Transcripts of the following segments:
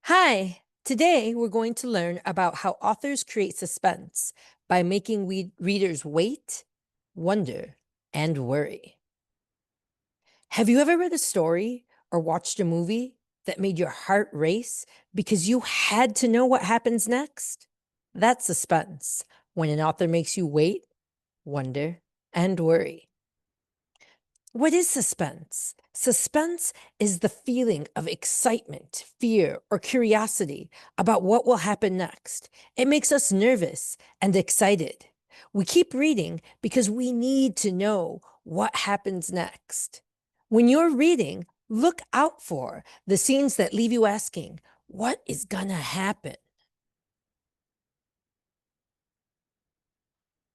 Hi, today we're going to learn about how authors create suspense by making readers wait, wonder, and worry. Have you ever read a story or watched a movie that made your heart race because you had to know what happens next? That's suspense, when an author makes you wait, wonder, and worry. What is suspense? Suspense is the feeling of excitement, fear, or curiosity about what will happen next. It makes us nervous and excited. We keep reading because we need to know what happens next. When you're reading, look out for the scenes that leave you asking, what is gonna happen?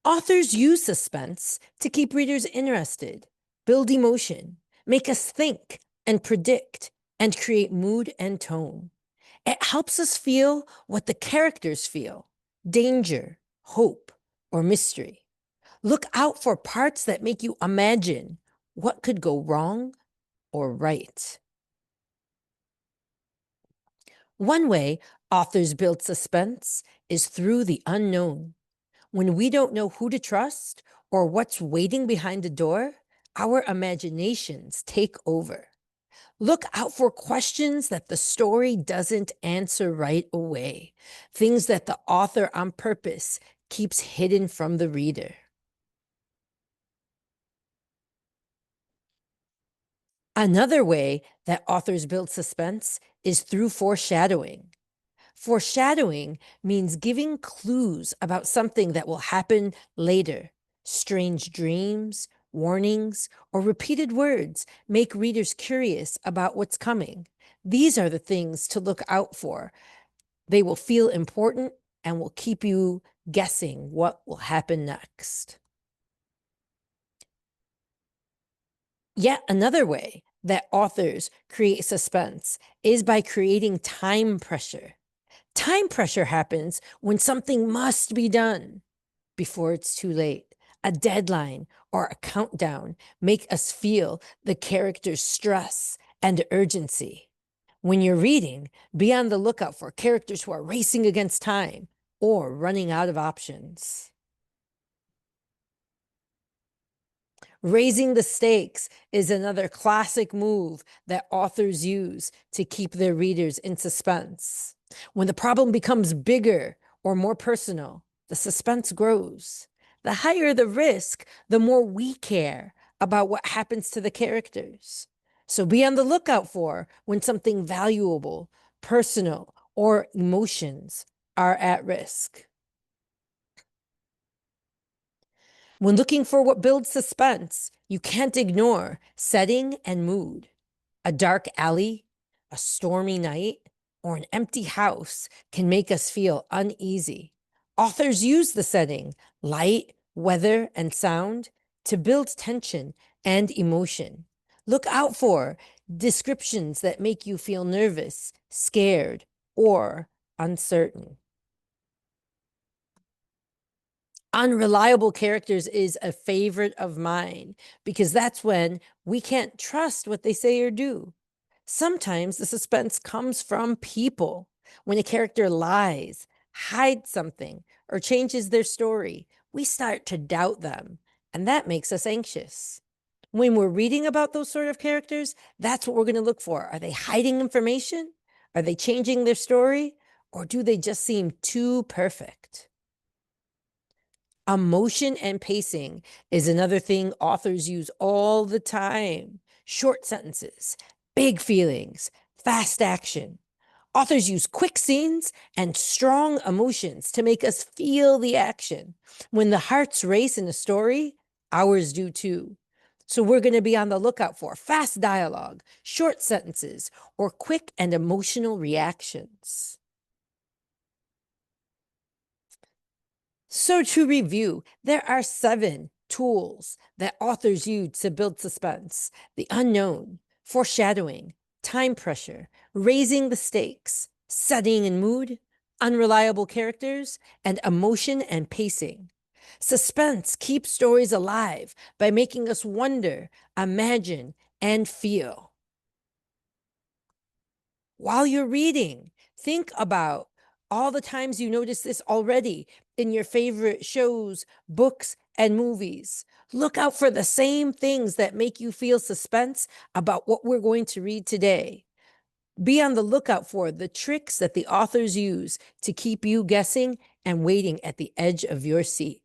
Authors use suspense to keep readers interested, build emotion, make us think and predict, and create mood and tone. It helps us feel what the characters feel: danger, hope, or mystery. Look out for parts that make you imagine what could go wrong or right. One way authors build suspense is through the unknown. When we don't know who to trust or what's waiting behind the door, our imaginations take over. Look out for questions that the story doesn't answer right away, things that the author on purpose keeps hidden from the reader. Another way that authors build suspense is through foreshadowing. Foreshadowing means giving clues about something that will happen later. Strange dreams, warnings, or repeated words make readers curious about what's coming. These are the things to look out for. They will feel important and will keep you guessing what will happen next. Yet another way that authors create suspense is by creating time pressure. Time pressure happens when something must be done before it's too late. A deadline or a countdown make us feel the character's stress and urgency. When you're reading, be on the lookout for characters who are racing against time or running out of options. Raising the stakes is another classic move that authors use to keep their readers in suspense. When the problem becomes bigger or more personal, the suspense grows. The higher the risk, the more we care about what happens to the characters. So be on the lookout for when something valuable, personal, or emotions are at risk. When looking for what builds suspense, you can't ignore setting and mood. A dark alley, a stormy night, or an empty house can make us feel uneasy. Authors use the setting, light, weather, and sound to build tension and emotion. Look out for descriptions that make you feel nervous, scared, or uncertain. Unreliable characters is a favorite of mine because that's when we can't trust what they say or do. Sometimes the suspense comes from people. When a character lies, hides something, or changes their story, we start to doubt them, and that makes us anxious. When we're reading about those sort of characters, that's what we're going to look for. Are they hiding information? Are they changing their story? Or do they just seem too perfect? Emotion and pacing is another thing authors use all the time. Short sentences, big feelings, fast action. Authors use quick scenes and strong emotions to make us feel the action. When the hearts race in a story, ours do too. So we're going to be on the lookout for fast dialogue, short sentences, or quick and emotional reactions. So, to review, there are 7 tools that authors use to build suspense: the unknown, foreshadowing, time pressure, raising the stakes, setting and mood, unreliable characters, and emotion and pacing. Suspense keeps stories alive by making us wonder, imagine, and feel. While you're reading, think about all the times you notice this already in your favorite shows, books, and movies. Look out for the same things that make you feel suspense about what we're going to read today. Be on the lookout for the tricks that the authors use to keep you guessing and waiting at the edge of your seat.